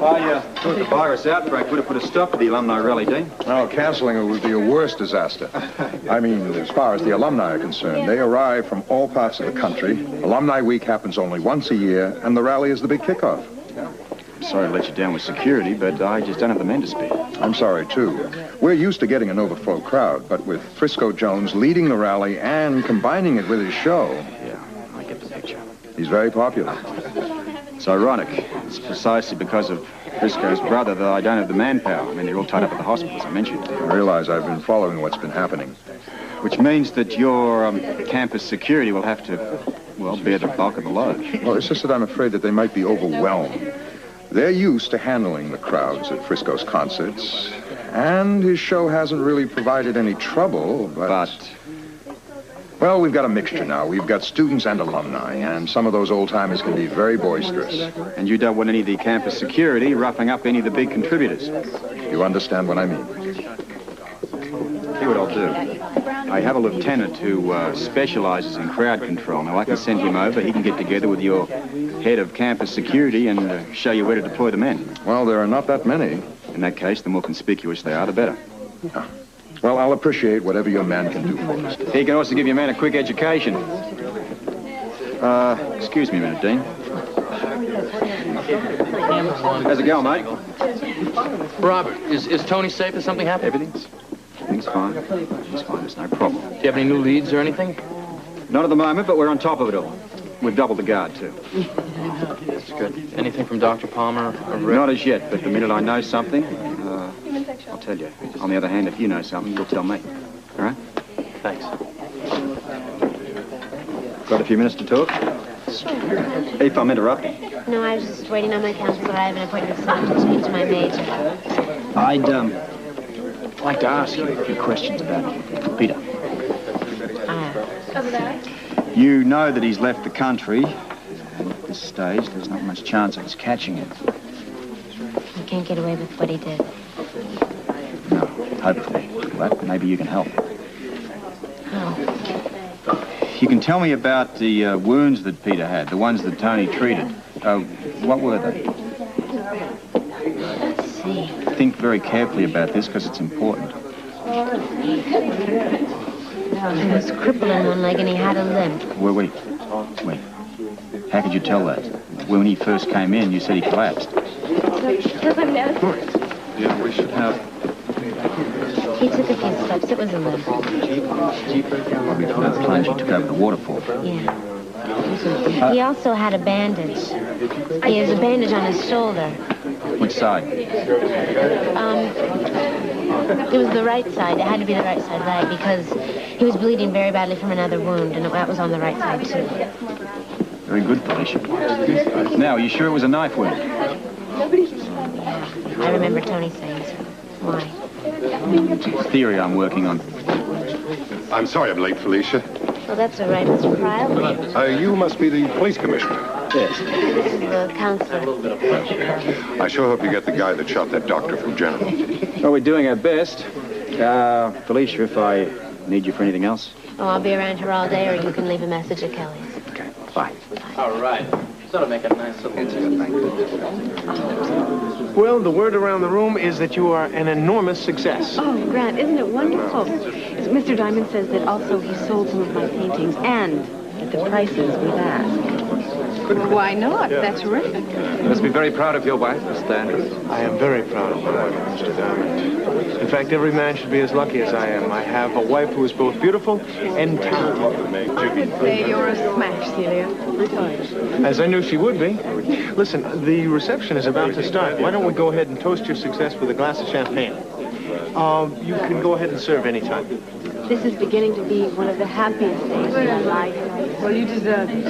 I thought the virus outbreak would have put a stop to the alumni rally, Dean. No, cancelling it would be a worse disaster. I mean, as far as the alumni are concerned, they arrive from all parts of the country. Alumni Week happens only once a year, and the rally is the big kickoff. I'm sorry to let you down with security, but I just don't have the men to spare. I'm sorry, too. We're used to getting an overflow crowd, but with Frisco Jones leading the rally and combining it with his show... Yeah, I get the picture. He's very popular. It's ironic. It's precisely because of Frisco's brother that I don't have the manpower. I mean, they're all tied up at the hospital, as I mentioned. I realize I've been following what's been happening. Which means that your campus security will have to, well, bear the bulk of the load. Well, it's just that I'm afraid that they might be overwhelmed. They're used to handling the crowds at Frisco's concerts, and his show hasn't really provided any trouble, but... Well, we've got a mixture now. We've got students and alumni, and some of those old-timers can be very boisterous. And you don't want any of the campus security roughing up any of the big contributors. You understand what I mean? Here's what I'll do. I have a lieutenant who specializes in crowd control. Now, I can send him over. He can get together with your head of campus security and show you where to deploy the men. Well, there are not that many. In that case, the more conspicuous they are, the better. Well, I'll appreciate whatever your man can do for us. He can also give your man a quick education. Excuse me a minute, Dean. How's it going, mate? Robert, is Tony safe? Has something happened? Everything's fine. Everything's fine. There's no problem. Do you have any new leads or anything? Not at the moment, but we're on top of it all. We've doubled the guard, too. That's good. Anything from Dr. Palmer or Rick? Not as yet, but the minute I know something, I'll tell you. On the other hand, if you know something, you'll tell me. All right? Thanks. Got a few minutes to talk? Sure. If I'm interrupting. No, I was just waiting on my counsel, but I have an appointment to speak to my major. I'd like to ask you a few questions about Peter. You know that he's left the country, and at this stage, there's not much chance of us catching him. He can't get away with what he did. No, hopefully. But maybe you can help. How? You can tell me about the wounds that Peter had, the ones that Tony treated. What were they? Let's see. Think very carefully about this, because it's important. He was crippled in one leg and he had a limp. Wait. How could you tell that? When he first came in, you said he collapsed. Yeah, we should have... He took a few steps. It was a limp. Probably from that plunge he took over the waterfall. Yeah. He also had a bandage. He has a bandage on his shoulder. Which side? It was the right side. It had to be the right side leg because he was bleeding very badly from another wound, and that was on the right side, too. Very good, Felicia. Now, are you sure it was a knife wound? I remember Tony saying so. Why? It's a theory I'm working on. I'm sorry I'm late, Felicia. Well, that's all right, Mr. Pryle. You must be the police commissioner. Yes. This is the counselor. I sure hope you get the guy that shot that doctor from General. Well, we're doing our best. Felicia, if I need you for anything else. Oh, I'll be around here all day, or you can leave a message at Kelly's. Okay, bye. All right. That'll make a nice little... Well, the word around the room is that you are an enormous success. Oh, Grant, isn't it wonderful? Mr. Diamond says that also he sold some of my paintings and at the prices we've asked. Why not? That's terrific. You must be very proud of your wife, Mr. Andrews. I am very proud of my wife, Mr. Diamond. In fact, every man should be as lucky as I am. I have a wife who is both beautiful and talented. I would say you're a smash, Celia. As I knew she would be. Listen, the reception is about to start. Why don't we go ahead and toast your success with a glass of champagne? You can go ahead and serve anytime. This is beginning to be one of the happiest days of my life. Well, you deserve it.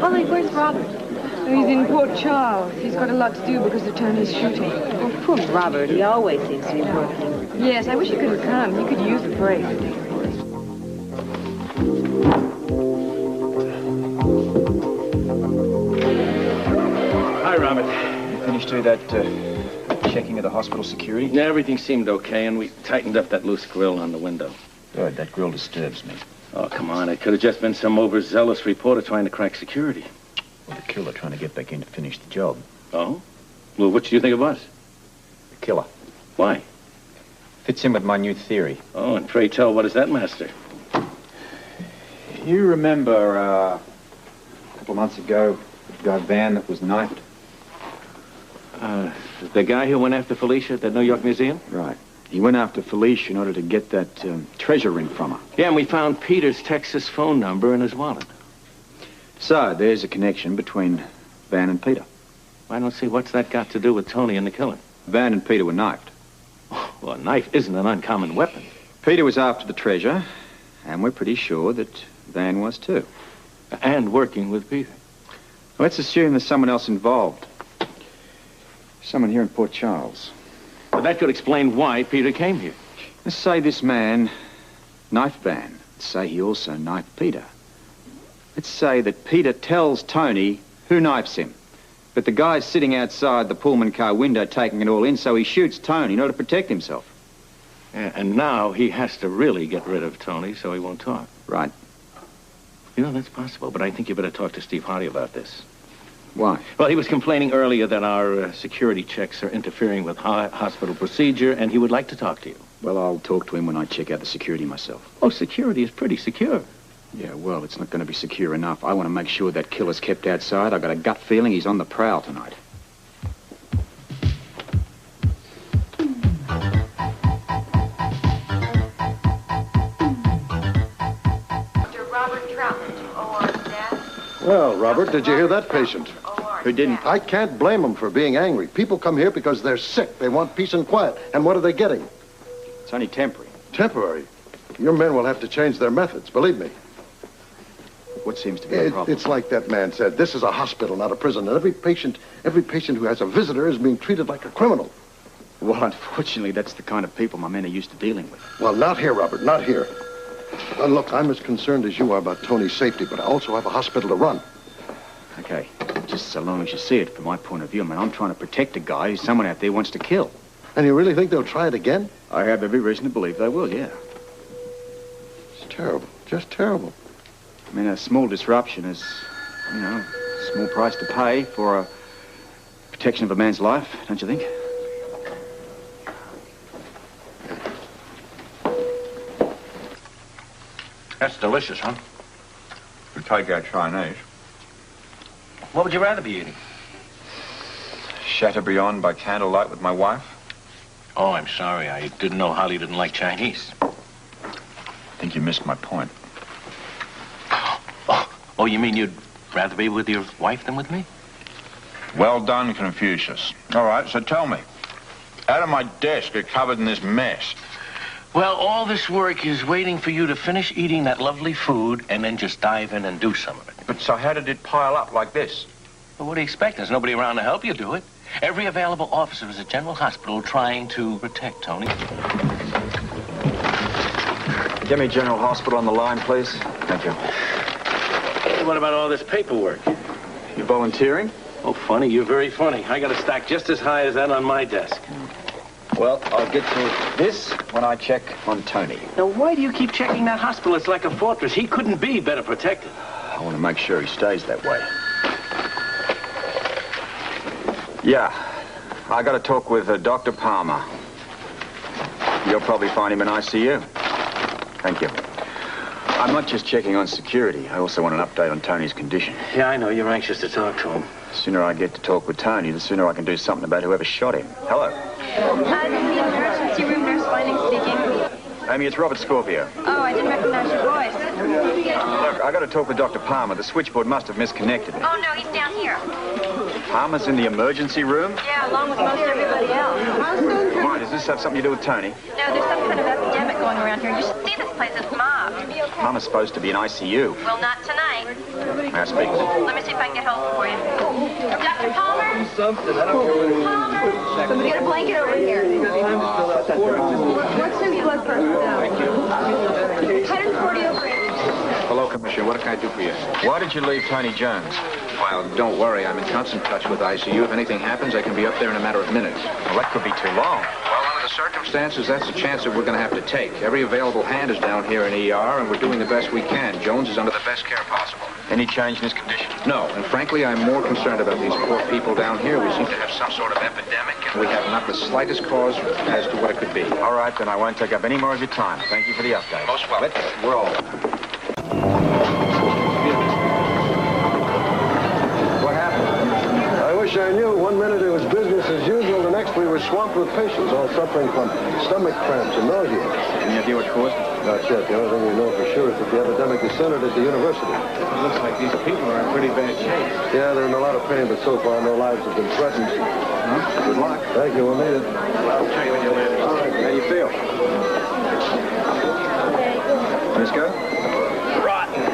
Ollie, where's Robert? He's in Port Charles. He's got a lot to do because of Tony's shooting. Oh, poor Robert. He always seems to be working. Yes, I wish he could have come. He could use a break. Hi, Robert. Finished through that checking of the hospital security? Yeah, everything seemed okay, and we tightened up that loose grill on the window. Good. That grill disturbs me. Oh, come on. It could have just been some overzealous reporter trying to crack security. Well, the killer trying to get back in to finish the job. Oh? Well, what do you think of us? The killer. Why? Fits in with my new theory. Oh, and pray tell, what is that, Master? You remember, a couple of months ago, the guy Van that was knifed? The guy who went after Felicia at the New York Museum? Right. He went after Felicia in order to get that treasure ring from her. Yeah, and we found Peter's Texas phone number in his wallet. So, there's a connection between Van and Peter. I don't see what's that got to do with Tony and the killing. Van and Peter were knifed. Well, a knife isn't an uncommon weapon. Peter was after the treasure, and we're pretty sure that Van was too. And working with Peter. Let's assume there's someone else involved. Someone here in Port Charles. Well, that could explain why Peter came here. Let's say this man knifed Van. Let's say he also knifed Peter. Let's say that Peter tells Tony who knifes him. But the guy's sitting outside the Pullman car window taking it all in, so he shoots Tony in order to protect himself. Yeah, and now he has to really get rid of Tony so he won't talk. Right. You know, that's possible, but I think you better talk to Steve Hardy about this. Why? Well, he was complaining earlier that our security checks are interfering with hospital procedure, and he would like to talk to you. Well, I'll talk to him when I check out the security myself. Oh, security is pretty secure. Yeah, well, it's not going to be secure enough. I want to make sure that killer's kept outside. I've got a gut feeling he's on the prowl tonight. Dr. Robert Troutman, OR staff. Well, Robert, did you hear that patient? Who didn't? I can't blame them for being angry. People come here because they're sick. They want peace and quiet. And what are they getting? It's only temporary. Temporary. Your men will have to change their methods, believe me. What seems to be the problem? It's like that man said. This is a hospital, not a prison. And every patient who has a visitor is being treated like a criminal. Well, unfortunately, that's the kind of people my men are used to dealing with. Well, not here, Robert, not here. Look, I'm as concerned as you are about Tony's safety, but I also have a hospital to run. Okay, just so long as you see it from my point of view. I mean, I'm trying to protect a guy who someone out there wants to kill. And you really think they'll try it again? I have every reason to believe they will, yeah. It's terrible, just terrible. I mean, a small disruption is, you know, a small price to pay for a protection of a man's life, don't you think? That's delicious, huh? We take our Chinese. What would you rather be eating? Chateaubriand by candlelight with my wife. Oh, I'm sorry. I didn't know Holly didn't like Chinese. I think you missed my point. Oh, you mean you'd rather be with your wife than with me? Well done, Confucius. All right, so tell me. Out of my desk, you're covered in this mess. Well, all this work is waiting for you to finish eating that lovely food and then just dive in and do some of it. But so how did it pile up like this? Well, what do you expect? There's nobody around to help you do it. Every available officer is at General Hospital trying to protect Tony. Get me General Hospital on the line, please. Thank you. What about all this paperwork? You volunteering? Oh, funny. You're very funny. I got a stack just as high as that on my desk. Well, I'll get to this when I check on Tony. Now, why do you keep checking that hospital? It's like a fortress. He couldn't be better protected. I want to make sure he stays that way. Yeah, I got to talk with Dr. Palmer. You'll probably find him in ICU. Thank you. I'm not just checking on security. I also want an update on Tony's condition. Yeah, I know. You're anxious to talk to him. The sooner I get to talk with Tony, the sooner I can do something about whoever shot him. Hello. Hi, this is the emergency room nurse Vining speaking. Amy, it's Robert Scorpio. Oh, I didn't recognize your voice. Look, I got to talk with Dr. Palmer. The switchboard must have misconnected me. Oh, no, he's down here. Palmer's in the emergency room? Yeah, along with most everybody else. Why, does this have something to do with Tony? No, there's some kind of epidemic going around here. You should see this place. It's mobbed. Palmer's supposed to be in ICU. Well, not tonight. May I speak with him? Let me see if I can get hold for you. Dr. Palmer? Palmer? Somebody get a blanket over here. What's his blood pressure now? 140 over 80. Hello, Commissioner. What can I do for you? Why did you leave Tony Jones? Well, don't worry. I'm in constant touch with ICU. If anything happens, I can be up there in a matter of minutes. Well, that could be too long. Well, the circumstances, that's a chance that we're going to have to take. Every available hand is down here in ER, and we're doing the best we can. Jones is under the best care possible. Any change in his condition? No, and frankly, I'm more concerned about these poor people down here. We seem to have some sort of epidemic, and we have not the slightest cause as to what it could be. All right, then I won't take up any more of your time. Thank you for the update. Most welcome. Let's roll. What happened? I wish I knew. 1 minute it was business as usual. The next we were swamped with patients, all suffering from stomach cramps and nausea. Any idea what caused it? Not yet. The only thing we know for sure is that the epidemic is centered at the university. It looks like these people are in pretty bad shape. Yeah, they're in a lot of pain, but so far no lives have been threatened. Good luck. Thank you. We'll need it. I'll tell you when you're ready. All right. How do you feel? Frisco? Rotten.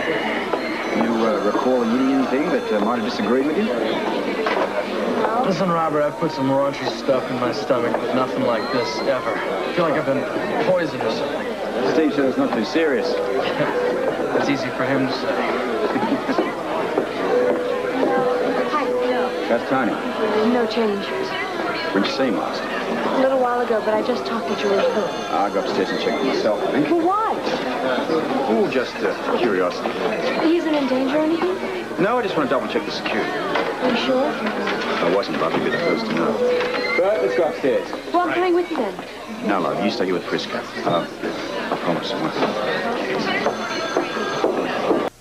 You recall eating anything that might have disagreed with you? Listen, Robert, I've put some raunchy stuff in my stomach, but nothing like this ever. I feel like I've been poisoned or something. Steve said it's not too serious. That's easy for him to say. That's Tony. No change. When'd you see him last? A little while ago, but I just talked to George Phillips. I'll go upstairs and check for myself, I think. Well, why? Oh, just curiosity. He isn't in danger or anything? No, I just want to double-check the security. Are you sure? If I wasn't, Bob, you'd be the first to know. Right, let's go upstairs. Well, I'm coming with you then. No, love, you stay here with Frisco. I promise.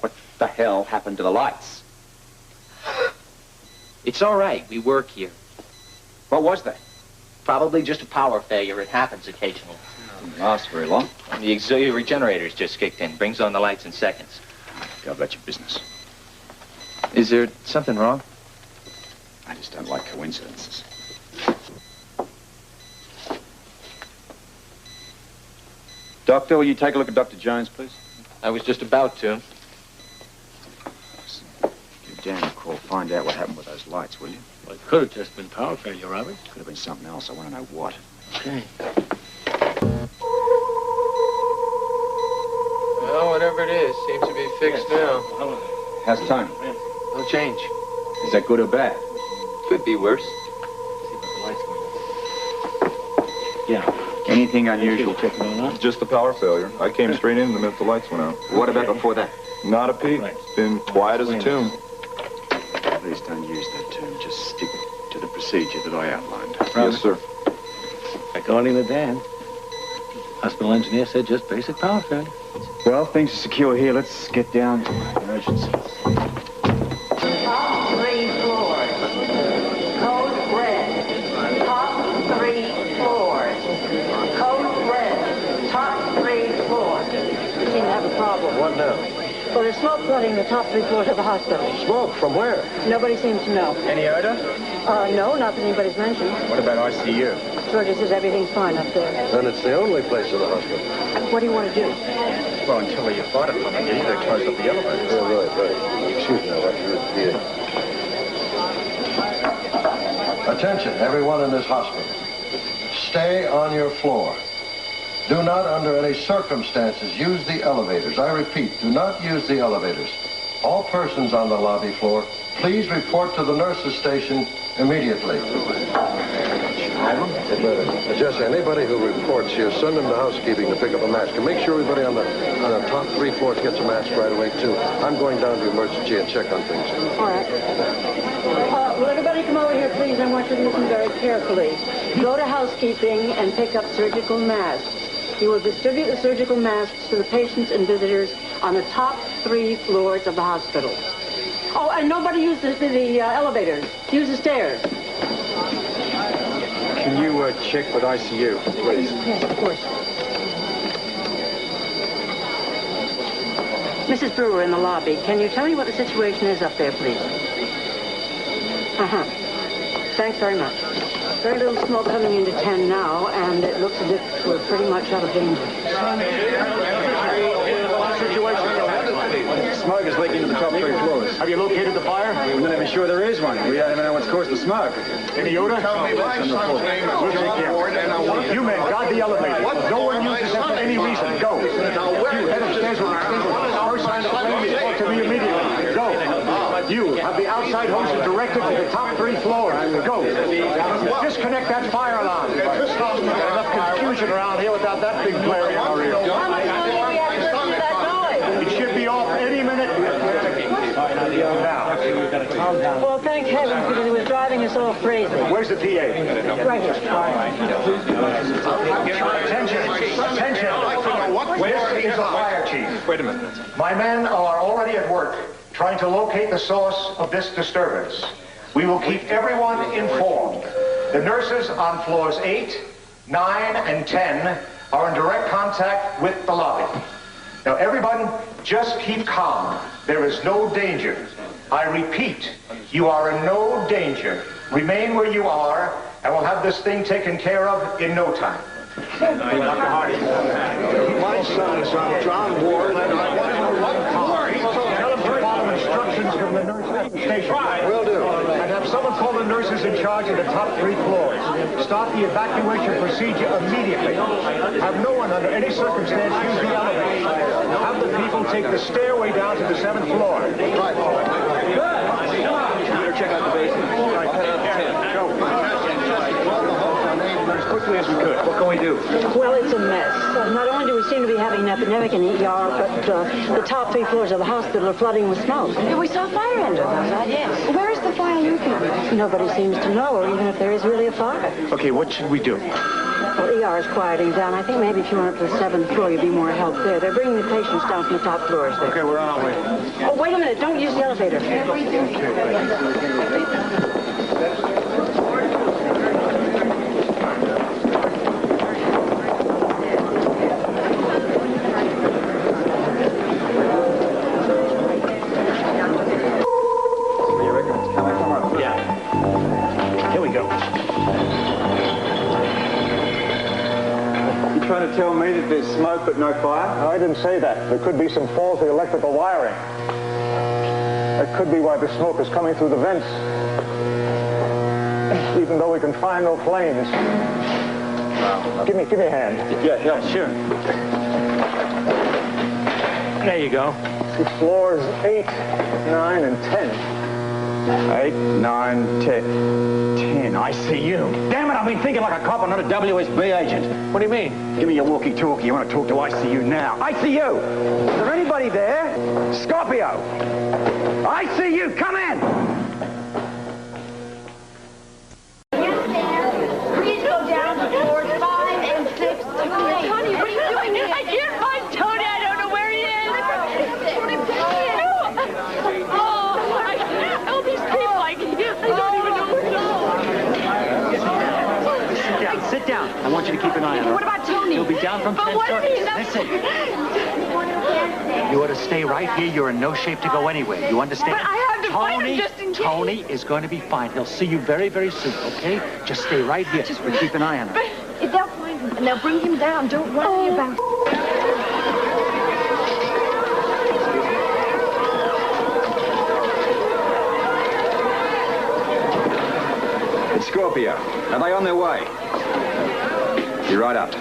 What the hell happened to the lights? It's all right. We work here. What was that? Probably just a power failure. It happens occasionally. Doesn't last very long. The auxiliary generator's just kicked in. Brings on the lights in seconds. Go about your business. Is there something wrong? I just don't like coincidences. Doctor, will you take a look at Dr. Jones, please? I was just about to. Give Dan a call. Find out what happened with those lights, will you? Well, it could have just been power failure, Robert. Could have been something else. I want to know what. Okay. Well, whatever it is, seems to be fixed now. How's Tony? No change. Is that good or bad? Could be worse. Yeah. Anything unusual? Checking on that. Just the power failure. I came straight in the minute the lights went out. What about before that? Not a peep. Been quiet as a tomb. Please don't use that term. Just stick to the procedure that I outlined. Yes, sir. According to Dan, hospital engineer said just basic power failure. Well, things are secure here. Let's get down to emergency. Top 3 floors. Code red. Top 3 floors. Code red. Top 3 floors. We seem to have a problem. What now? Well, there's smoke flooding the top 3 floors of the hospital. Smoke? From where? Nobody seems to know. Any odor? No, not that anybody's mentioned. What about ICU? Georgia says everything's fine up there. Then it's the only place in the hospital. What do you want to do? Well, until the fire department gets here, they closed up the elevators. Yeah, right. Excuse me, I'll Attention, everyone in this hospital. Stay on your floor. Do not, under any circumstances, use the elevators. I repeat, do not use the elevators. All persons on the lobby floor, please report to the nurses' station immediately. Jesse, anybody who reports here, send them to housekeeping to pick up a mask. And make sure everybody on the top 3 floors gets a mask right away, too. I'm going down to emergency and check on things. All right. Will everybody come over here, please? I want you to listen very carefully. Go to housekeeping and pick up surgical masks. You will distribute the surgical masks to the patients and visitors on the top 3 floors of the hospital. Oh, and nobody use the elevators. Use the stairs. Can you check with ICU, please? Yes, of course. Mrs. Brewer in the lobby, can you tell me what the situation is up there, please? Uh-huh. Thanks very much. Very little smoke coming into 10 now, and it looks as if we're pretty much out of danger. Smoke is leaking to the top 3 floors. Have you located the fire? We're not even sure there is one. We don't even know what's caused the smoke. Any odor? We'll take care. You men, guard the elevator. No one uses them for any reason. Go. You head upstairs with the first sign of flame, report to me immediately. Go. You have the outside hoses directed to the top 3 floors. Go. Disconnect that fire alarm. Enough confusion around here without that big blare in our ear. It should be off any minute. Well, thank heavens, because he was driving us all crazy. Where's the PA? Right here. Attention. Where is the fire chief? Wait a minute. My men are already at work trying to locate the source of this disturbance. We will keep everyone informed. The nurses on floors 8, 9, and 10 are in direct contact with the lobby. Now, everyone, just keep calm. There is no danger. I repeat, you are in no danger. Remain where you are, and we'll have this thing taken care of in no time. Dr. Hardy. My son is on John Ward, and I want to know what for. Tell him to follow instructions from the nurse at the station. Will do. And have someone call the nurses in charge of the top 3 floors. Start the evacuation procedure immediately. Have no one under any circumstance use the elevator. Have the people take the stairway down to the 7th floor. Right. Better check out the basement. I'll head out to 10. Go. As quickly as we could. What can we do? Well, it's a mess. Not only do we seem to be having an epidemic in ER, but the top 3 floors of the hospital are flooding with smoke. We saw fire under those, yes. Where is the fire located? Nobody seems to know, or even if there is really a fire. Okay, what should we do? Well, ER is quieting down. I think maybe if you went up to the 7th floor, you'd be more help there. They're bringing the patients down from the top floors there. Okay, we're on our way. Oh, wait a minute. Don't use the elevator. Trying to tell me that there's smoke but no fire? No, I didn't say that. There could be some faulty electrical wiring. That could be why the smoke is coming through the vents. Even though we can find no flames. Give me a hand. Yeah, sure. There you go. It's floors 8, 9, and 10. 8, 9, 10. I see you. Damn it, I've been thinking like a cop and not a WSB agent. What do you mean? Give me your walkie-talkie. You want to talk to ICU now. ICU! Is there anybody there? Scorpio! ICU, come in! Please go down to floors 5 and 6. Tony, what are you doing here? I can't find Tony. I don't know where he is. All these people, I don't even know where to go. Sit down. I want you to keep an eye on him. What about Tony? He'll be down from 10 seconds. Listen. You ought to stay right here. You're in no shape to go anywhere. You understand? But I have to find him just in case. Tony is going to be fine. He'll see you very, very soon, okay? Just stay right here. But keep an eye on him. But they'll find him, and they'll bring him down. Don't worry about it. It's Scorpio. Are they on their way? You're right up.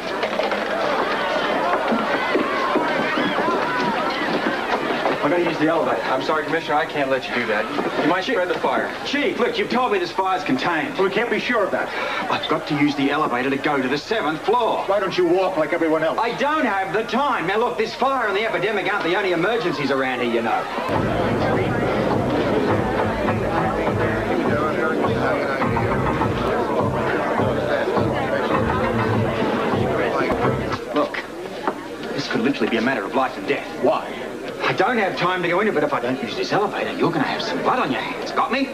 I'm going to use the elevator. I'm sorry, Commissioner, I can't let you do that. You might spread the fire. Chief, look, you've told me this fire's contained. Well, we can't be sure of that. I've got to use the elevator to go to the 7th floor. Why don't you walk like everyone else? I don't have the time. Now, look, this fire and the epidemic aren't the only emergencies around here, you know. Look, this could literally be a matter of life and death. Why? I don't have time to go into it, but if I don't use this elevator, you're going to have some blood on your hands. Got me?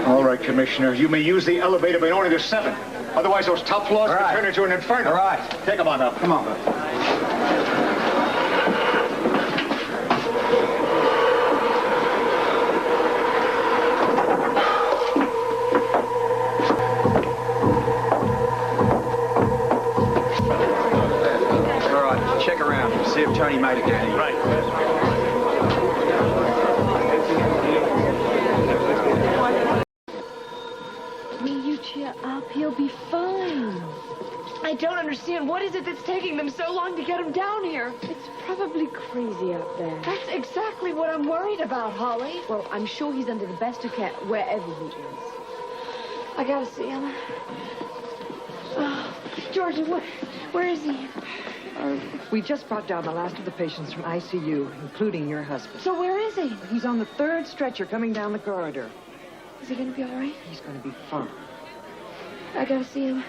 All right, Commissioner. You may use the elevator, but only to 7. Otherwise, those top floors could turn into an inferno. All right. Take them on up. Come on, bud. All right, check around. See if Tony made it down here. Right. Will you cheer up? He'll be fine. I don't understand. What is it that's taking them so long to get him down here? It's probably crazy out there. That's exactly what I'm worried about, Holly. Well, I'm sure he's under the best of care wherever he is. I gotta see him. Georgie, where is he? We just brought down the last of the patients from ICU, including your husband. So where is he? He's on the 3rd stretcher coming down the corridor. Is he going to be all right? He's going to be fine. I got to see him.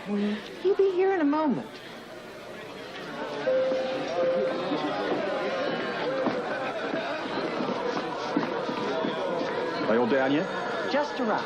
He'll be here in a moment. They all down yet? Just arrived.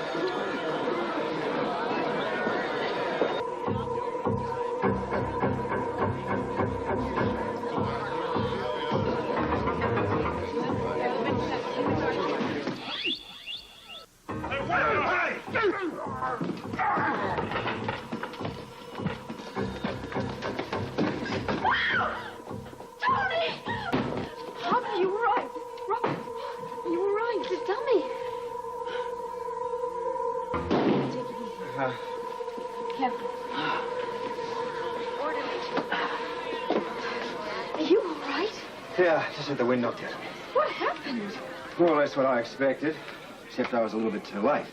Yeah, just had the wind knocked out. What happened? More or less what I expected, except I was a little bit too late.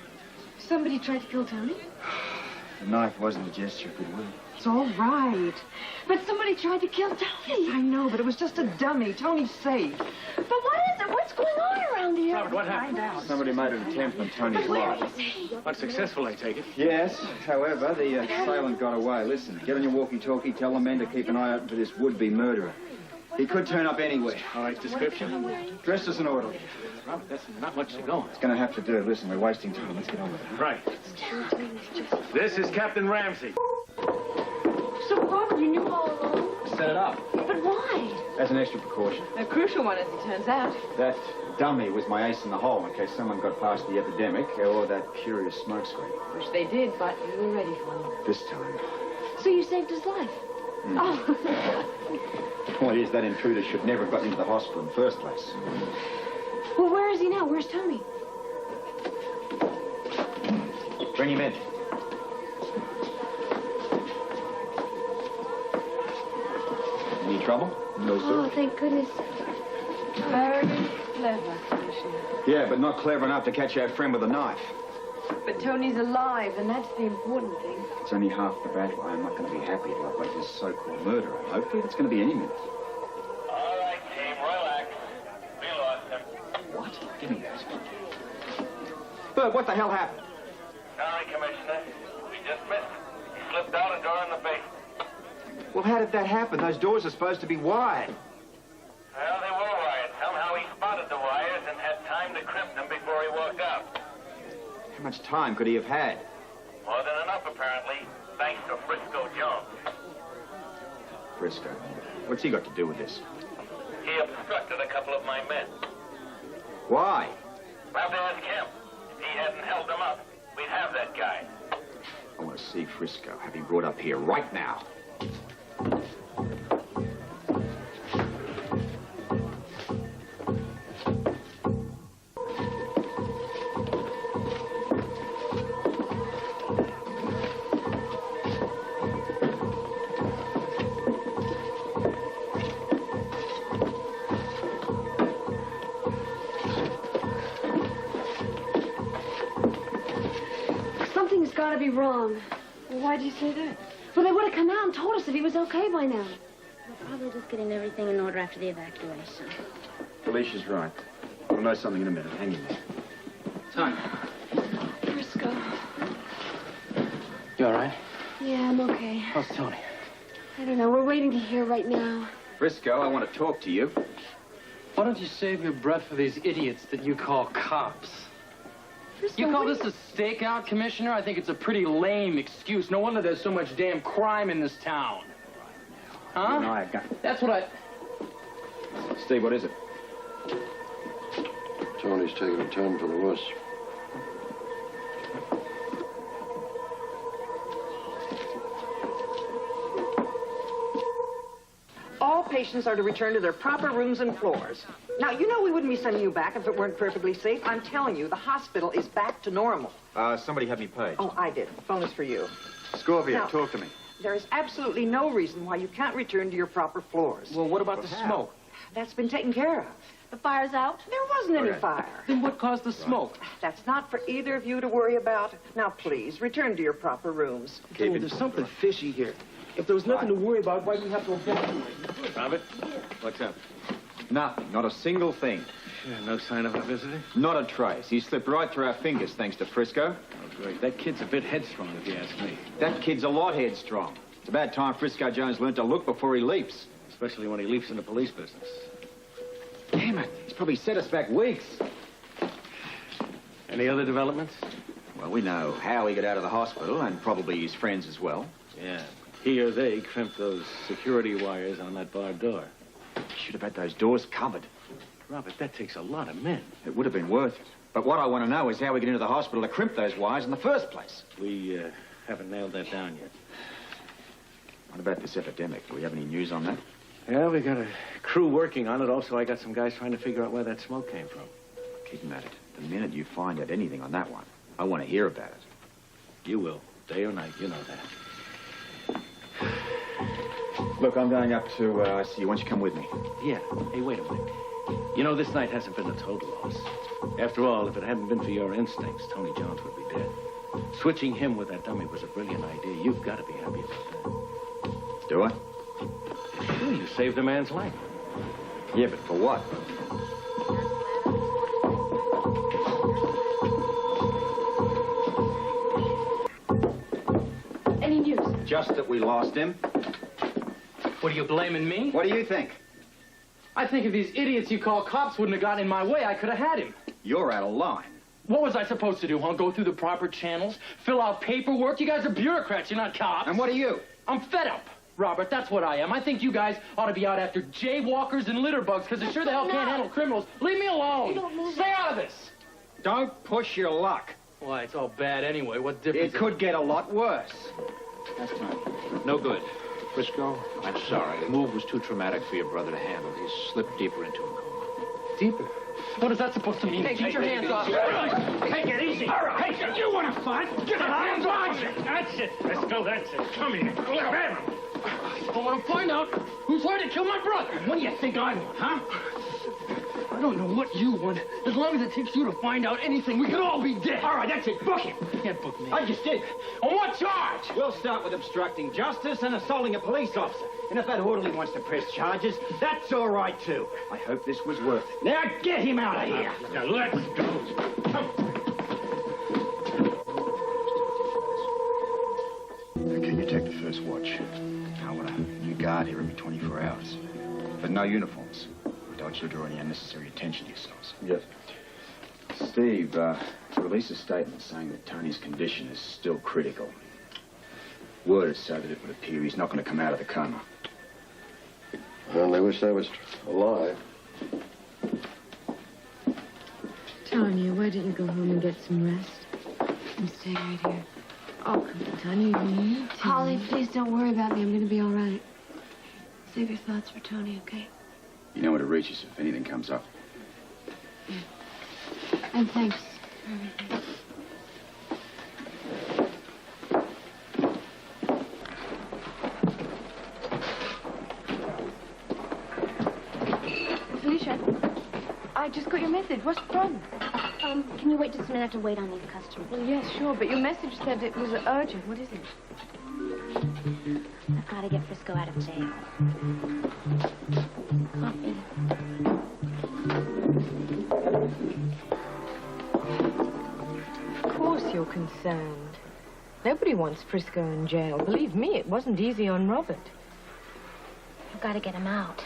Somebody tried to kill Tony? The knife wasn't a gesture of goodwill. It's all right. But somebody tried to kill Tony. I know, but it was just a dummy. Tony's safe. But what is it? What's going on around here? Robert, what happened? Somebody made an attempt on Tony's But where life. is he? Unsuccessful, I take it. Yes, however, the assailant got away. Listen, get on your walkie-talkie, tell the men to keep an eye out for this would-be murderer. He could turn up anywhere. All right, description? Dressed as an orderly. Robert, that's not much to go on. It's going to have to do. Listen, we're wasting time. Let's get on with it. Right. This is Captain Ramsey. So, Robert, you knew all along? Set it up. But why? As an extra precaution. A crucial one, as it turns out. That dummy was my ace in the hole in case someone got past the epidemic or that curious smoke screen. Which they did, but you were ready for him. This time. So you saved his life? Oh. Point is, that intruder should never have gotten into the hospital in the first place. Well, where is he now? Where's Tony? Bring him in. Any trouble? No, sir. Oh, thank goodness. Very clever, Commissioner. Yeah, but not clever enough to catch our friend with a knife. But Tony's alive, and that's the important thing. It's only half the battle. I'm not going to be happy to like this so-called murderer. Hopefully, that's going to be any minute. All right, team, relax. We lost him. What? Give me that. Bert, what the hell happened? Sorry, Commissioner. We just missed him. He slipped out a door in the basement. Well, how did that happen? Those doors are supposed to be wide. Well, they were wired. Somehow he spotted the wires and had time to crimp them before he walked out. How much time could he have had? More than enough, apparently, thanks to Frisco Jones. Frisco. What's he got to do with this? He obstructed a couple of my men. Why? Have to ask him. If he hadn't held them up, we'd have that guy. I want to see Frisco. Have him brought up here right now. Something's got to be wrong. Well, why'd you say that? Well, they would have come out and told us if he was okay by now. We're probably just getting everything in order after the evacuation. Felicia's right. We'll know something in a minute. Hang in there. Son. Frisco. You all right? Yeah, I'm okay. How's Tony? I don't know. We're waiting to hear right now. Frisco, I want to talk to you. Why don't you save your breath for these idiots that you call cops? Frisco, You call this a stakeout, Commissioner? I think it's a pretty lame excuse. No wonder there's so much damn crime in this town. Huh? No, I got... That's what I... Steve, what is it? Tony's taking a turn for the worse. All patients are to return to their proper rooms and floors. Now, you know we wouldn't be sending you back if it weren't perfectly safe. I'm telling you, the hospital is back to normal. Somebody had me paged. Oh, I did. The phone is for you. Scovia, Now- talk to me. There is absolutely no reason why you can't return to your proper floors. Well, what about the smoke? That's been taken care of. The fire's out? There wasn't any Okay. fire. Then what caused the smoke? That's not for either of you to worry about. Now, please, return to your proper rooms. There's something fishy here. If there was nothing to worry about, why do we have to evacuate? Robert, what's up? Nothing. Not a single thing. Yeah, no sign of our visitor? Not a trace. He slipped right through our fingers, thanks to Frisco. Oh, great. That kid's a bit headstrong, if you ask me. That kid's a lot headstrong. It's about time Frisco Jones learned to look before he leaps. Especially when he leaps in the police business. Damn it. He's probably set us back weeks. Any other developments? Well, we know how he got out of the hospital, and probably his friends as well. Yeah. He or they crimped those security wires on that barred door. Should have had those doors covered. Robert, that takes a lot of men. It would have been worth it. But what I want to know is how we get into the hospital to crimp those wires in the first place. We haven't nailed that down yet. What about this epidemic? Do we have any news on that? Yeah, we got a crew working on it. Also, I got some guys trying to figure out where that smoke came from. Keep them at it. The minute you find out anything on that one, I want to hear about it. You will. Day or night, you know that. Look, I'm going up to ICU. Why don't you come with me? Yeah. Hey, wait a minute. You know, this night hasn't been a total loss. After all, if it hadn't been for your instincts, Tony Jones would be dead. Switching him with that dummy was a brilliant idea. You've got to be happy about that. Do I? Sure, you saved a man's life. Yeah, but for what? Any news? Just that we lost him. What, are you blaming me? What do you think? I think if these idiots you call cops wouldn't have gotten in my way, I could have had him. You're out of line. What was I supposed to do, huh? Go through the proper channels? Fill out paperwork? You guys are bureaucrats, you're not cops. And what are you? I'm fed up, Robert. That's what I am. I think you guys ought to be out after jaywalkers and litterbugs, because they sure the hell can't handle criminals. Leave me alone. Stay out of this. Don't push your luck. Why, it's all bad anyway. What difference? It could get a lot worse. That's right. No good. Frisco, I'm sorry. The move was too traumatic for your brother to handle. He's slipped deeper into a coma. Deeper? What is that supposed to mean? Hey, get your hands off. Take it easy. All right. Hey, you want to fight? Get your hands off. That's it. Frisco, that's it. Come here. Grab him. I want to find out who's trying to kill my brother. What do you think I want, huh? I don't know what you want. As long as it takes you to find out anything, we could all be dead. All right, that's it. Book him. You can't book me. I just did. On what charge? We'll start with obstructing justice and assaulting a police officer. And if that orderly wants to press charges, that's all right, too. I hope this was worth it. Now, get him out of here. Now, let's go. Okay, you take the first watch. I want a new guard here every 24 hours. But no uniforms. I don't want you to draw any unnecessary attention to yourselves. Yes. Steve, release a statement saying that Tony's condition is still critical. Word is so that it would appear he's not going to come out of the coma. I only wish I was alive. Tanya, why don't you go home and get some rest? I'm staying right here. Oh, come on, Tanya, you need to. Holly, please don't worry about me. I'm going to be all right. Save your thoughts for Tony, okay? You know where to reach us if anything comes up. Yeah. And thanks for everything. Felicia, I just got your message. What's the problem? Can you wait just a minute? I have to wait on these customers. Well, yes, sure, but your message said it was urgent. What is it? I've got to get Frisco out of jail. Coffee. Of course you're concerned. Nobody wants Frisco in jail. Believe me, it wasn't easy on Robert. I've got to get him out.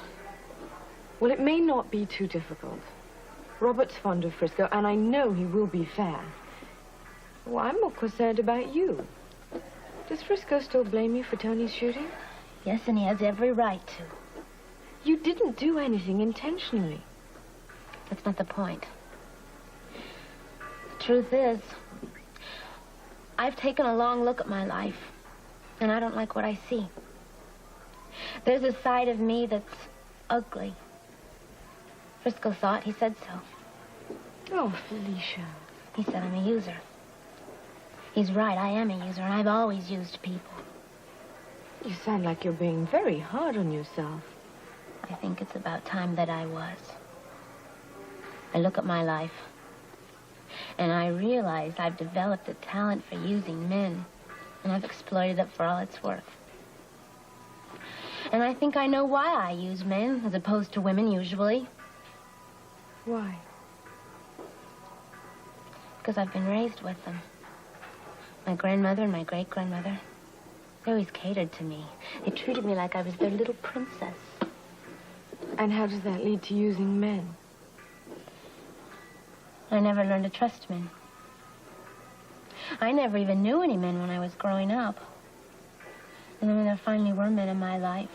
Well, it may not be too difficult. Robert's fond of Frisco, and I know he will be fair. Well, I'm more concerned about you. Does Frisco still blame you for Tony's shooting? Yes, and he has every right to. You didn't do anything intentionally. That's not the point. The truth is, I've taken a long look at my life, and I don't like what I see. There's a side of me that's ugly. Frisco saw it. He said so. Oh, Felicia. He said I'm a user. He's right. I am a user, and I've always used people. You sound like you're being very hard on yourself. I think it's about time that I was. I look at my life, and I realize I've developed a talent for using men, and I've exploited it for all it's worth. And I think I know why I use men as opposed to women usually. Why? Because I've been raised with them. My grandmother and my great-grandmother, they always catered to me. They treated me like I was their little princess. And how does that lead to using men? I never learned to trust men. I never even knew any men when I was growing up. And then when there finally were men in my life,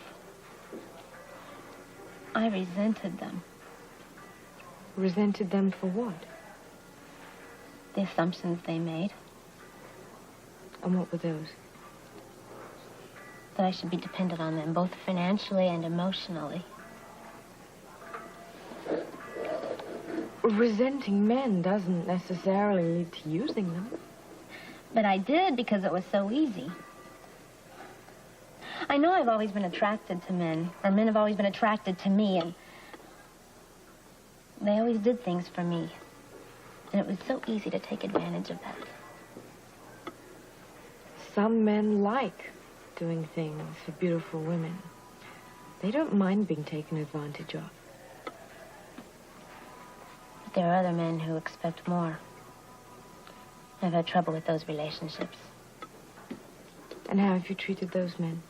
I resented them. Resented them for what? The assumptions they made. And what were those? That I should be dependent on them, both financially and emotionally. Resenting men doesn't necessarily lead to using them. But I did because it was so easy. I know I've always been attracted to men, or men have always been attracted to me, and they always did things for me. And it was so easy to take advantage of that. Some men like doing things for beautiful women. They don't mind being taken advantage of. But there are other men who expect more. I've had trouble with those relationships. And how have you treated those men?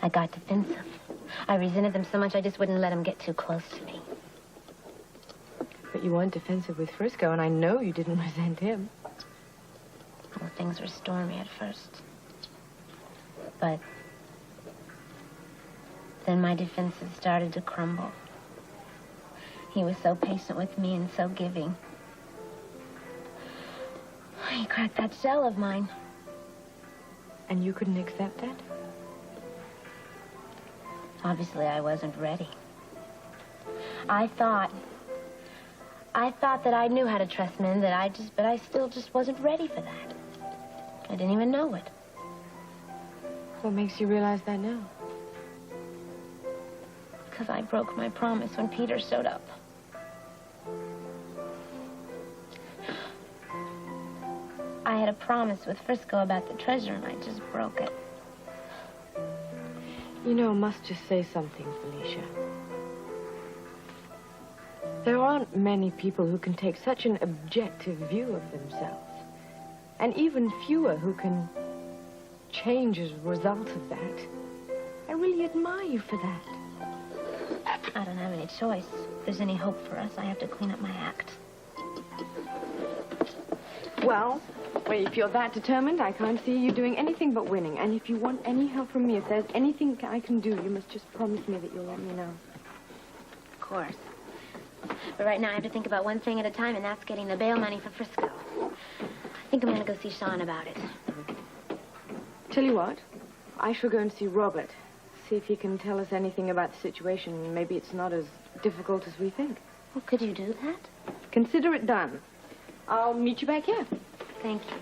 I got defensive. I resented them so much I just wouldn't let them get too close to me. But you weren't defensive with Frisco, and I know you didn't resent him. Well, things were stormy at first. But then my defenses started to crumble. He was so patient with me and so giving. He cracked that shell of mine. And you couldn't accept that? Obviously, I wasn't ready. I thought that I knew how to trust men, but I still just wasn't ready for that. I didn't even know it. What makes you realize that now? Because I broke my promise when Peter showed up. I had a promise with Frisco about the treasure, and I just broke it. You know, I must just say something, Felicia. There aren't many people who can take such an objective view of themselves. And even fewer who can change as a result of that. I really admire you for that. I don't have any choice. If there's any hope for us, I have to clean up my act. Well, if you're that determined, I can't see you doing anything but winning. And if you want any help from me, if there's anything I can do, you must just promise me that you'll let me know. Of course. But right now I have to think about one thing at a time, and that's getting the bail money for Frisco. I think I'm going to go see Sean about it. Tell you what, I shall go and see Robert. See if he can tell us anything about the situation. Maybe it's not as difficult as we think. Well, could you do that? Consider it done. I'll meet you back here. Thank you.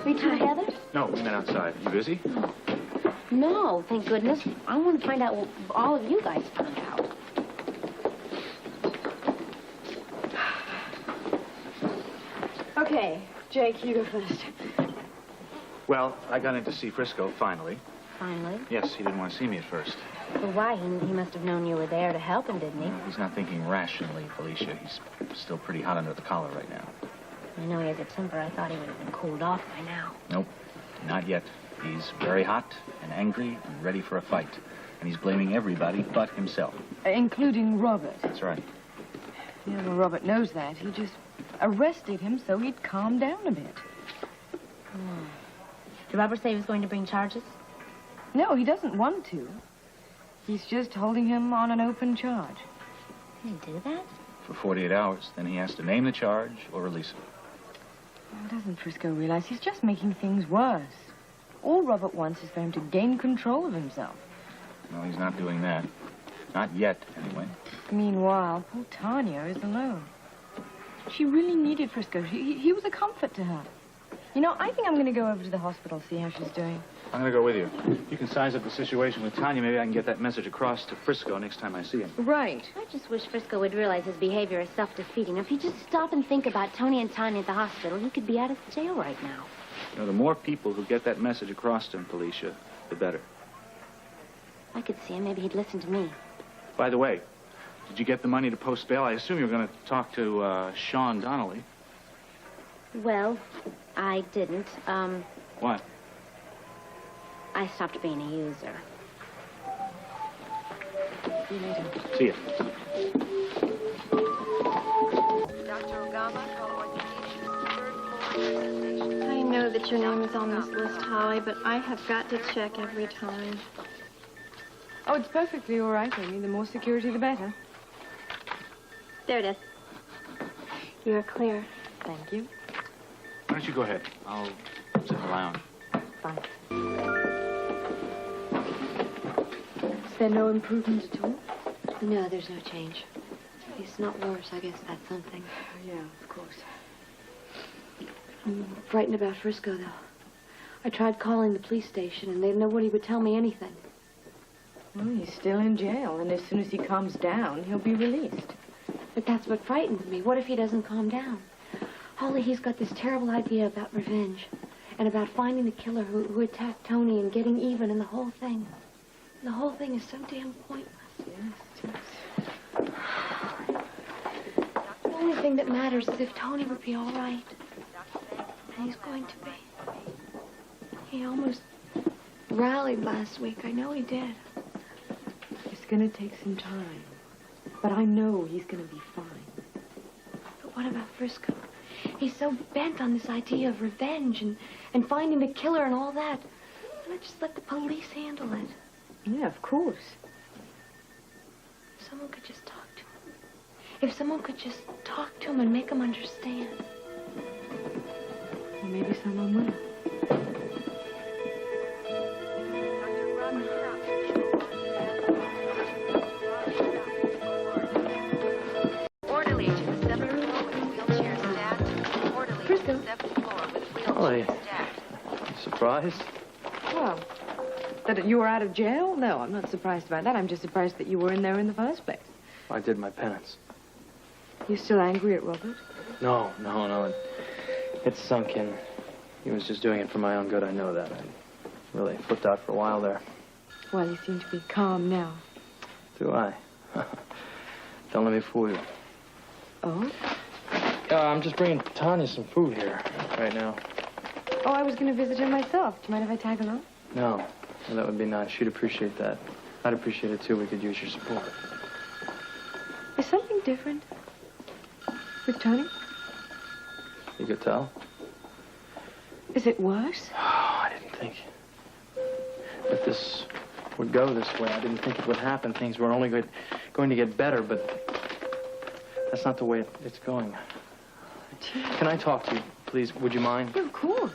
We two together? No, we met outside. You busy? No, thank goodness. I want to find out what all of you guys found out. Okay, Jake, you go first. Well, I got in to see Frisco, finally. Finally? Yes, he didn't want to see me at first. Well, why? He must have known you were there to help him, didn't he? He's not thinking rationally, Felicia. He's still pretty hot under the collar right now. I know he has a temper. I thought he would have been cooled off by now. Nope, not yet. He's very hot and angry and ready for a fight. And he's blaming everybody but himself. Including Robert. That's right. Yeah, well, Robert knows that. He just arrested him so he'd calm down a bit. Did Robert say he was going to bring charges? No, he doesn't want to. He's just holding him on an open charge. Did he do that? For 48 hours. Then he has to name the charge or release him. Well, doesn't Frisco realize he's just making things worse? All Robert wants is for him to gain control of himself. Well, he's not doing that. Not yet, anyway. Meanwhile, poor Tanya is alone. She really needed Frisco. He was a comfort to her. You know, I think I'm going to go over to the hospital, see how she's doing. I'm going to go with you. You can size up the situation with Tanya. Maybe I can get that message across to Frisco next time I see him. Right. I just wish Frisco would realize his behavior is self-defeating. If he'd just stop and think about Tony and Tanya at the hospital, he could be out of jail right now. You know, the more people who get that message across to him, Felicia, the better. I could see him. Maybe he'd listen to me. By the way, did you get the money to post bail? I assume you're going to talk to Sean Donnelly. Well, I didn't. What? I stopped being a user. See you later. See you. I know that your name is on this list, Holly, but I have got to check every time. Oh, it's perfectly all right, Amy. The more security, the better. There it is. You're clear. Thank you. Why don't you go ahead? I'll sit in the lounge. Fine. Is there no improvement at all? No, there's no change. He's not worse. I guess that's something. Yeah, of course. I'm frightened about Frisco, though. I tried calling the police station, and nobody would tell me anything. Well, he's still in jail, and as soon as he calms down, he'll be released. But that's what frightens me. What if he doesn't calm down? Holly, he's got this terrible idea about revenge and about finding the killer who attacked Tony and getting even and the whole thing. The whole thing is so damn pointless. Yes. The only thing that matters is if Tony would be all right. And he's going to be. He almost rallied last week. I know he did. It's going to take some time. But I know he's going to be fine. But what about Frisco? He's so bent on this idea of revenge and finding the killer and all that. Why not just let the police handle it? Yeah, of course. If someone could just talk to him. If someone could just talk to him and make him understand. Well, maybe someone will. Holly, surprised? Well, that you were out of jail? No, I'm not surprised about that. I'm just surprised that you were in there in the first place. I did my penance. You still angry at Robert? No. It's sunk in. He was just doing it for my own good, I know that. I really flipped out for a while there. Well, you seem to be calm now. Do I? Don't let me fool you. Oh? I'm just bringing Tanya some food here right now. Oh, I was going to visit her myself. Do you mind if I tag along? No, that would be nice. She'd appreciate that. I'd appreciate it, too. We could use your support. Is something different with Tony? You could tell? Is it worse? Oh, I didn't think that this would go this way. I didn't think it would happen. Things were only going to get better, but that's not the way it's going. Can I talk to you, please? Would you mind? Of course.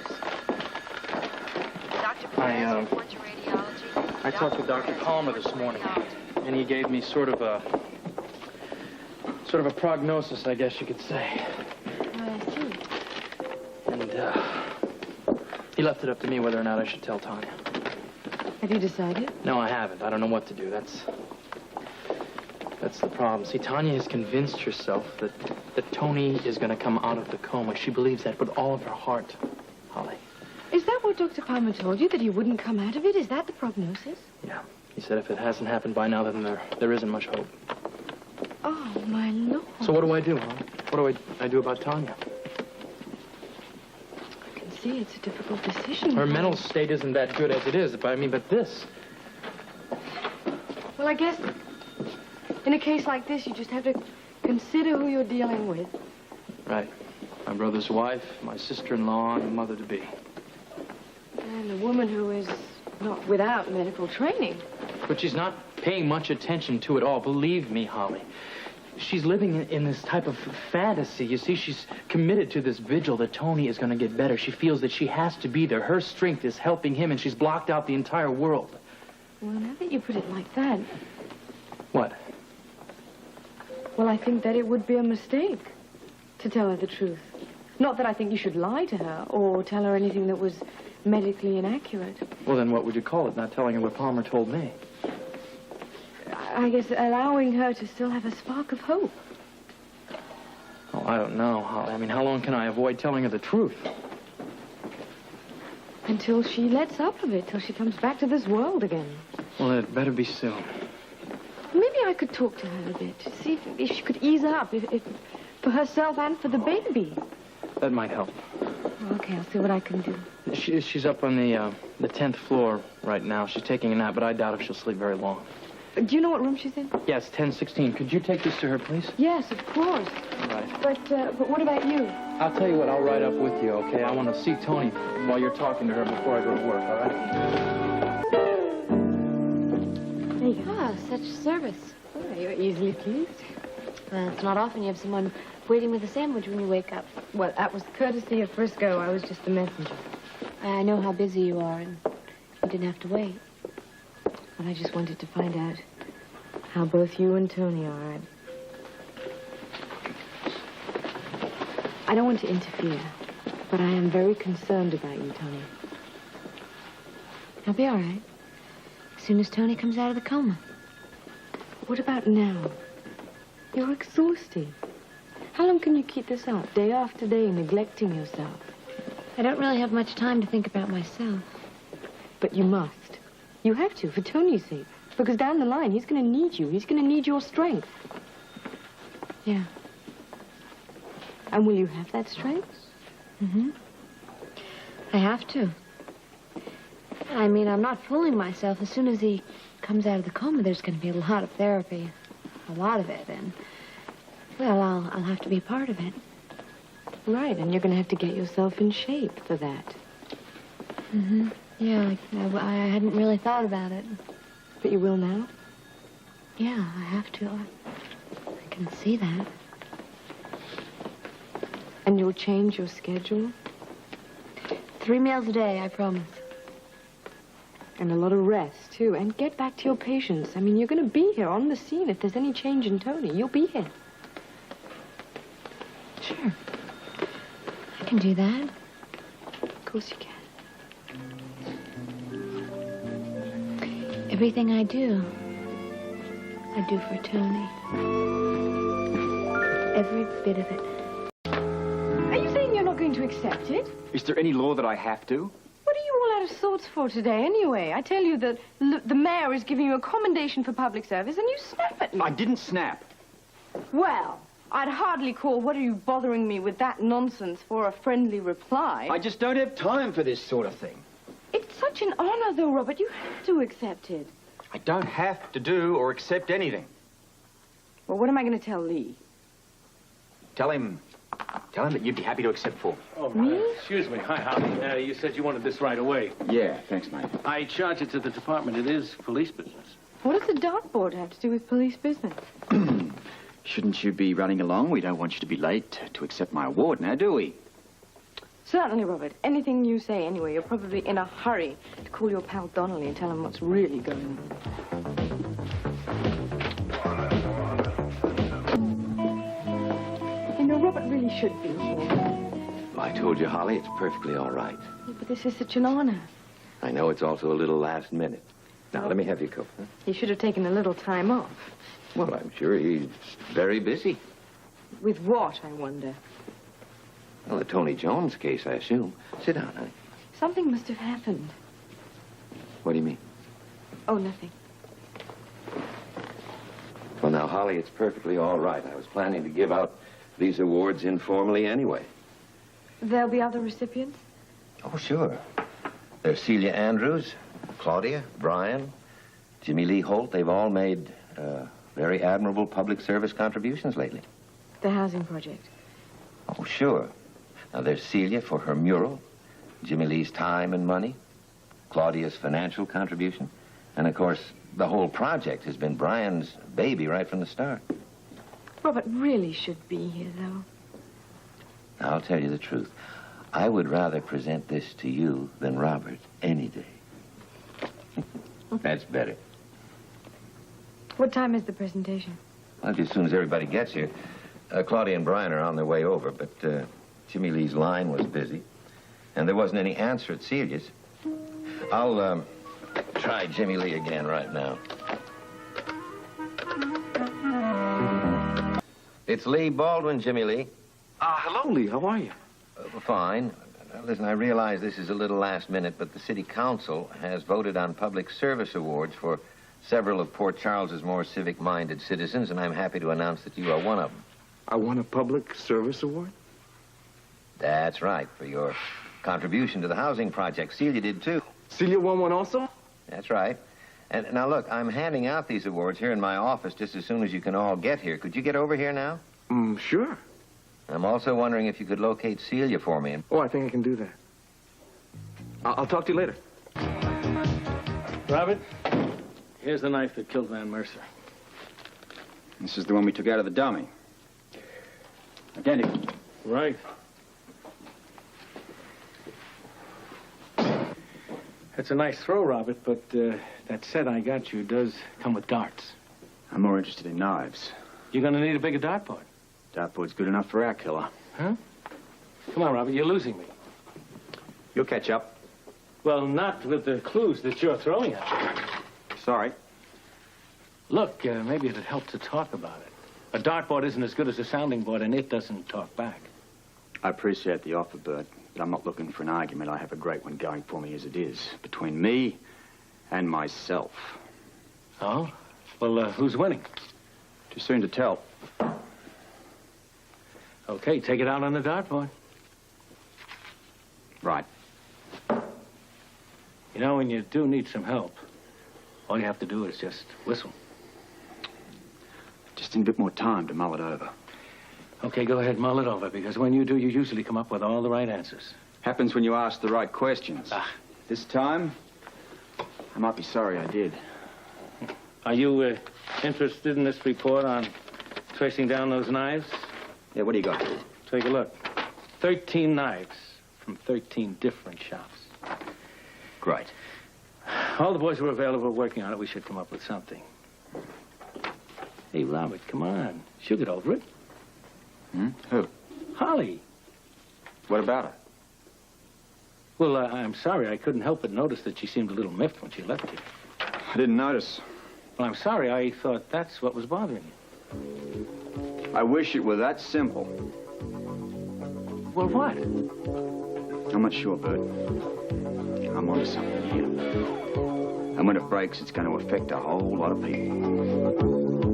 I talked with Dr. Palmer this morning, and he gave me sort of a prognosis, I guess you could say. I see. And he left it up to me whether or not I should tell Tanya. Have you decided? No, I haven't. I don't know what to do. That's the problem. See, Tanya has convinced herself that Tony is going to come out of the coma. She believes that with all of her heart, Holly. Is that what Dr. Palmer told you, that he wouldn't come out of it? Is that the prognosis? Yeah. He said if it hasn't happened by now, then there isn't much hope. Oh, my Lord. So what do I do, huh? What do I do about Tanya? I can see it's a difficult decision. Her mental state isn't that good as it is, but this. Well, I guess in a case like this, you just have to consider who you're dealing with. Right. My brother's wife, my sister-in-law, and mother-to-be. And a woman who is not without medical training. But she's not paying much attention to it all. Believe me, Holly. She's living in this type of fantasy. You see, she's committed to this vigil that Tony is going to get better. She feels that she has to be there. Her strength is helping him, and she's blocked out the entire world. Well, now that you put it like that, What? well, I think that it would be a mistake to tell her the truth. Not that I think you should lie to her or tell her anything that was medically inaccurate. Well, then what would you call it, not telling her what Palmer told me? I guess allowing her to still have a spark of hope. Oh, I don't know, Holly. I mean, how long can I avoid telling her the truth? Until she lets up of it, till she comes back to this world again. Well, it better be soon. Maybe I could talk to her a bit, to see if she could ease up, if for herself and for the baby. That might help. Okay, I'll see what I can do. She's up on the 10th floor right now. She's taking a nap, but I doubt if she'll sleep very long. Do you know what room she's in? Yes, 1016. Could you take this to her, please? Yes, of course. All right. But what about you? I'll tell you what, I'll ride up with you, okay? I want to see Tony while you're talking to her before I go to work, all right? There you go. Ah, such service. Oh, you're easily pleased. Well, it's not often you have someone waiting with a sandwich when you wake up. Well, that was courtesy of Frisco. I was just the messenger. I know how busy you are, and you didn't have to wait. But I just wanted to find out how both you and Tony are. I don't want to interfere, but I am very concerned about you, Tony. I'll be all right. As soon as Tony comes out of the coma. What about now? You're exhausted. How long can you keep this up, day after day, neglecting yourself? I don't really have much time to think about myself. But you must. You have to, for Tony's sake. Because down the line, he's going to need you. He's going to need your strength. Yeah. And will you have that strength? Mm-hmm. I have to. I mean, I'm not fooling myself. As soon as he comes out of the coma, there's going to be a lot of therapy. A lot of it, and... well, I'll have to be part of it. Right, and you're going to have to get yourself in shape for that. Mm-hmm. Yeah, I hadn't really thought about it. But you will now? Yeah, I have to. I can see that. And you'll change your schedule? 3 meals a day, I promise. And a lot of rest, too. And get back to your patients. I mean, you're going to be here on the scene. If there's any change in Tony, you'll be here. Sure. I can do that. Of course you can. Everything I do for Tony. Every bit of it. Are you saying you're not going to accept it? Is there any law that I have to? What are you all out of sorts for today, anyway? I tell you that the mayor is giving you a commendation for public service, and you snap at me. I didn't snap. Well, I'd hardly call what are you bothering me with that nonsense for a friendly reply. I just don't have time for this sort of thing. It's such an honor, though, Robert. You have to accept it. I don't have to do or accept anything. Well, what am I going to tell Lee? Tell him that you'd be happy to accept for. Oh, excuse me. Hi, Holly. You said you wanted this right away. Yeah, thanks, mate. I charge it to the department. It is police business. What does the dartboard have to do with police business? Shouldn't you be running along? We don't want you to be late to accept my award now, do we? Certainly, Robert. Anything you say anyway. You're probably in a hurry to call your pal Donnelly and tell him what's really going on. You know, Robert really should be here. I told you, Holly, it's perfectly all right. Yeah, but this is such an honor. I know it's also a little last minute. Now, let me have your coat. Huh? He should have taken a little time off. Well, I'm sure he's very busy. With what, I wonder? Well, the Tony Jones case, I assume. Sit down, honey. Something must have happened. What do you mean? Oh, nothing. Well, now, Holly, it's perfectly all right. I was planning to give out these awards informally anyway. There'll be other recipients? Oh, sure. There's Celia Andrews, Claudia, Brian, Jimmy Lee Holt. They've all made very admirable public service contributions lately. The housing project. Oh, sure. Now, there's Celia for her mural, Jimmy Lee's time and money, Claudia's financial contribution, and, of course, the whole project has been Brian's baby right from the start. Robert really should be here, though. Now, I'll tell you the truth. I would rather present this to you than Robert any day. That's better. What time is the presentation? Well, as soon as everybody gets here. Claudia and Brian are on their way over, but Jimmy Lee's line was busy, and there wasn't any answer at Celia's. I'll try Jimmy Lee again right now. It's Lee Baldwin, Jimmy Lee. Hello, Lee. How are you? Fine. Listen, I realize this is a little last minute, but the city council has voted on public service awards for several of Port Charles's more civic-minded citizens, and I'm happy to announce that you are one of them. I won a public service award? That's right, for your contribution to the housing project. Celia did, too. Celia won one also? That's right. And now, look, I'm handing out these awards here in my office just as soon as you can all get here. Could you get over here now? Sure. I'm also wondering if you could locate Celia for me. Oh, I think I can do that. I'll talk to you later. Robert, here's the knife that killed Van Mercer. This is the one we took out of the dummy. Identical. Right. That's a nice throw, Robert, but that set I got you does come with darts. I'm more interested in knives. You're gonna need a bigger dartboard. Dartboard's good enough for our killer. Huh? Come on, Robert, you're losing me. You'll catch up. Well, not with the clues that you're throwing at me. Sorry. Look, maybe it'd help to talk about it. A dartboard isn't as good as a sounding board, and it doesn't talk back. I appreciate the offer, Bert, but I'm not looking for an argument. I have a great one going for me as it is, between me and myself. Oh? Well, who's winning? Too soon to tell. Okay, take it out on the dartboard. Right. You know, when you do need some help, all you have to do is just whistle. Just need a bit more time to mull it over. Okay, go ahead, mull it over, because when you do, you usually come up with all the right answers. Happens when you ask the right questions. This time, I might be sorry I did. Are you interested in this report on tracing down those knives? Yeah, what do you got? Take a look. 13 knives from 13 different shops. Great. All the boys who are available working on it. We should come up with something. Hey, Robert, come on. She'll get over it. Who? Holly. What about her? Well, I'm sorry. I couldn't help but notice that she seemed a little miffed when she left you. I didn't notice. Well, I'm sorry. I thought that's what was bothering you. I wish it were that simple. Well, what? I'm not sure, Bert. I'm onto something here. And when it breaks, it's going to affect a whole lot of people.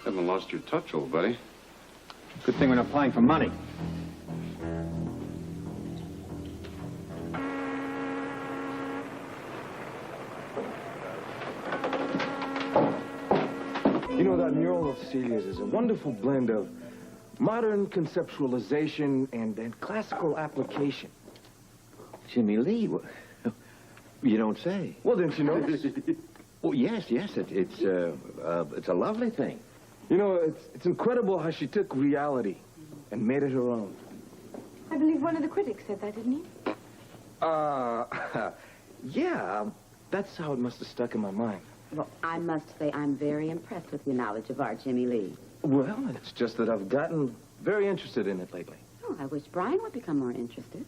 Haven't lost your touch, old buddy. Good thing we're not playing for money. You know, that mural of Celia's is a wonderful blend of modern conceptualization and classical application. Jimmy Lee, you don't say. Well, didn't you notice? Oh, yes, it's a lovely thing. You know, it's incredible how she took reality and made it her own. I believe one of the critics said that, didn't he? Yeah, that's how it must have stuck in my mind. Well, I must say I'm very impressed with your knowledge of art, Jimmy Lee. Well, it's just that I've gotten very interested in it lately. Oh, I wish Brian would become more interested.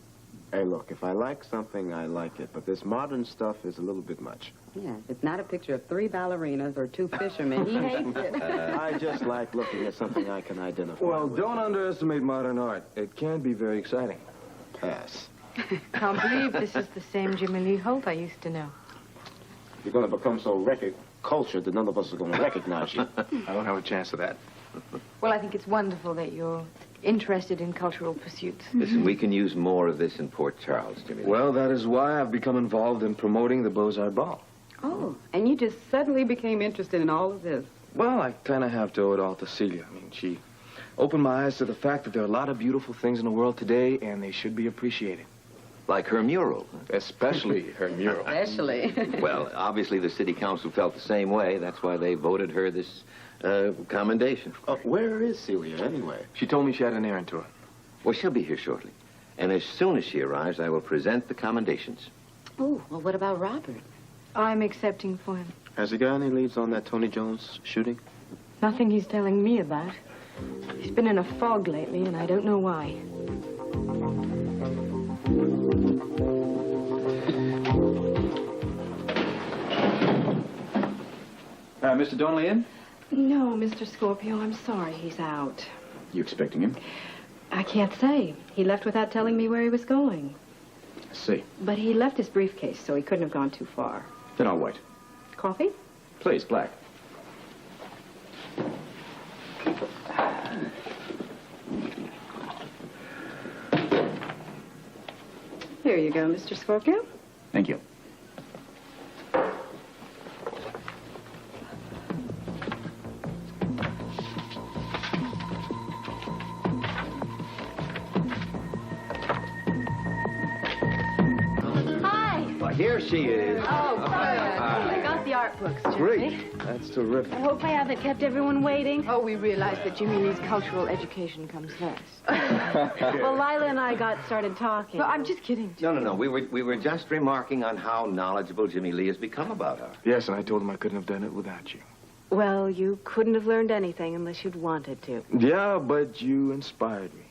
Hey, look, if I like something, I like it. But this modern stuff is a little bit much. Yeah, if it's not a picture of 3 ballerinas or 2 fishermen, he hates it. I just like looking at something I can identify Well, with. don't underestimate modern art. It can be very exciting. Pass. Can't believe this is the same Jimmy Lee Holt I used to know. You're going to become so cultured that none of us are going to recognize you. I don't have a chance of that. Well, I think it's wonderful that you're interested in cultural pursuits. Listen, we can use more of this in Port Charles, Jimmy Lee. Well, that is why I've become involved in promoting the Beaux-Arts Ball. Oh, and you just suddenly became interested in all of this. Well, I kind of have to owe it all to Celia. I mean, she opened my eyes to the fact that there are a lot of beautiful things in the world today, and they should be appreciated. Like her mural. Especially her mural. Especially. Well, obviously the city council felt the same way. That's why they voted her this commendation. Where is Celia, anyway? She told me she had an errand to her. Well, she'll be here shortly. And as soon as she arrives, I will present the commendations. Oh, well, what about Robert? I'm accepting for him. Has he got any leads on that Tony Jones shooting? Nothing he's telling me about. He's been in a fog lately, and I don't know why. Mr. Donnelly in? No, Mr. Scorpio, I'm sorry he's out. You expecting him? I can't say. He left without telling me where he was going. I see. But he left his briefcase, so he couldn't have gone too far. Then I'll wait. Coffee? Please, black. Here you go, Mr. Scorpio. Thank you. Here she is. Oh, good. I got the art books, Jimmy. Great. That's terrific. I hope I haven't kept everyone waiting. Oh, we realized that Jimmy Lee's cultural education comes first. Well, Lila and I got started talking. No, I'm just kidding. No. We were just remarking on how knowledgeable Jimmy Lee has become about her. Yes, and I told him I couldn't have done it without you. Well, you couldn't have learned anything unless you'd wanted to. Yeah, but you inspired me.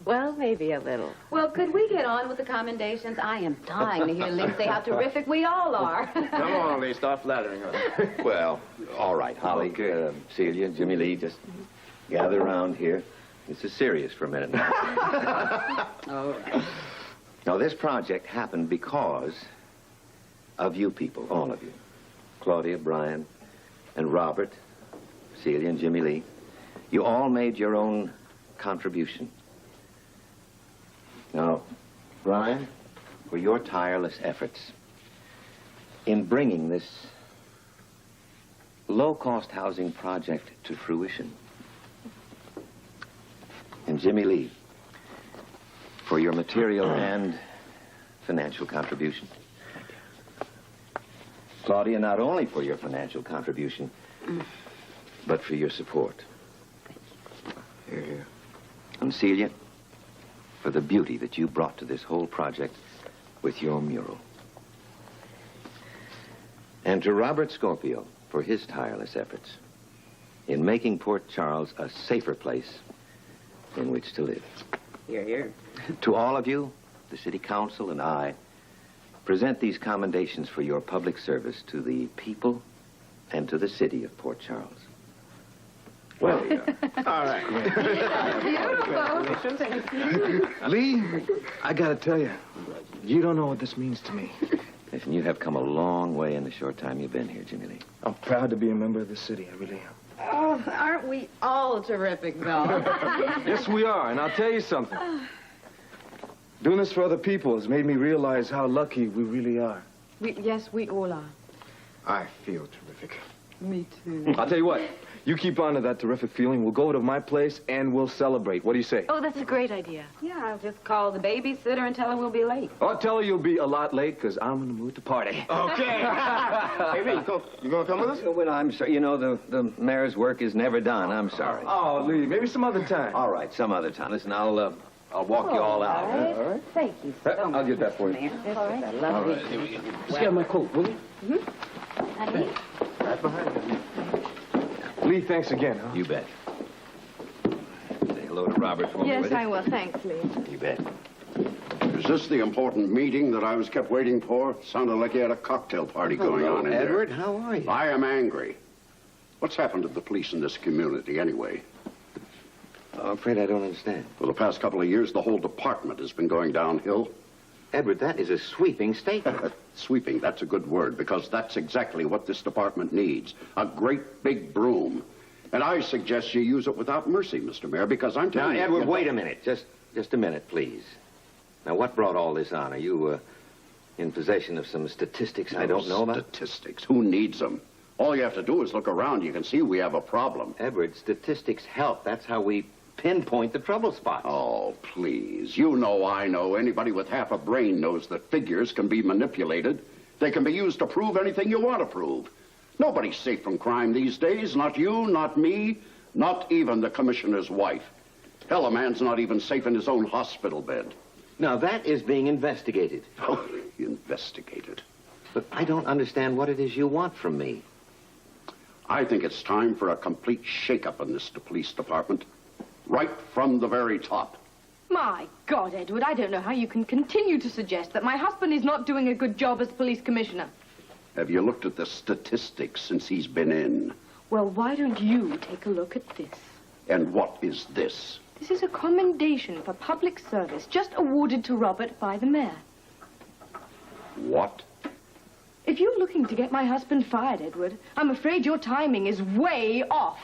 Well, maybe a little. Well, could we get on with the commendations? I am dying to hear Lee say how terrific we all are. Come on, Lee, start flattering her. Well, all right, Holly, Celia, Jimmy Lee, just gather around here. This is serious for a minute now. All right. Now, this project happened because of you people, all of you. Claudia, Brian, and Robert, Celia, and Jimmy Lee. You all made your own contribution. Now, Brian, for your tireless efforts in bringing this low-cost housing project to fruition. And Jimmy Lee, for your material and financial contribution. Claudia, not only for your financial contribution, but for your support. Here, here. And Celia, for the beauty that you brought to this whole project with your mural. And to Robert Scorpio for his tireless efforts in making Port Charles a safer place in which to live. Here, here. To all of you, the City Council and I present these commendations for your public service to the people and to the city of Port Charles. Well, all right. Beautiful. Lee, I gotta tell you, you don't know what this means to me. Listen, you have come a long way in the short time you've been here, Jimmy Lee. I'm proud to be a member of the city, I really am. Oh, aren't we all terrific, though? Yes, we are, and I'll tell you something. Doing this for other people has made me realize how lucky we really are. Yes, we all are. I feel terrific. Me too. I'll tell you what, you keep on to that terrific feeling. We'll go to my place and we'll celebrate. What do you say? Oh, that's a great idea. Yeah, I'll just call the babysitter and tell her we'll be late. Oh, tell her you'll be a lot late, because I'm in the mood to party. Okay. Hey, Lee, you gonna come with us? Well, I'm sorry. You know, the mayor's work is never done. I'm sorry. Oh, Lee, maybe some other time. All right, some other time. Listen, I'll walk you all out. All right. Thank you so much. I'll get that for you. Mayor. All right. I love All right, here we go. Just get my coat, will you? Honey? Right behind you. Lee, thanks again, huh? You bet. Say hello to Robert for me, Yes, will you? I will. Thanks, Lee. You bet. Is this the important meeting that I was kept waiting for? Sounded like you had a cocktail party going on in Edward. there. How are you? I am angry. What's happened to the police in this community, anyway? I'm afraid I don't understand. For the past couple of years, the whole department has been going downhill. Edward, that is a sweeping statement. Sweeping, that's a good word, because that's exactly what this department needs. A great big broom. And I suggest you use it without mercy, Mr. Mayor, because I'm telling you... Now, Edward, wait a minute. Just a minute, please. Now, what brought all this on? Are you in possession of some statistics I don't know about? Statistics? Who needs them? All you have to do is look around. You can see we have a problem. Edward, statistics help. That's how we pinpoint the trouble spots. Oh, please. You know, I know, anybody with half a brain knows that figures can be manipulated. They can be used to prove anything you want to prove. Nobody's safe from crime these days. Not you, not me, not even the commissioner's wife. Hell, a man's not even safe in his own hospital bed. Now, that is being investigated. Oh, investigated. But I don't understand what it is you want from me. I think it's time for a complete shake-up in this police department. Right from the very top. My God, Edward, I don't know how you can continue to suggest that my husband is not doing a good job as police commissioner. Have you looked at the statistics since he's been in? Well, why don't you take a look at this? And what is this? This is a commendation for public service just awarded to Robert by the mayor. What? If you're looking to get my husband fired, Edward, I'm afraid your timing is way off.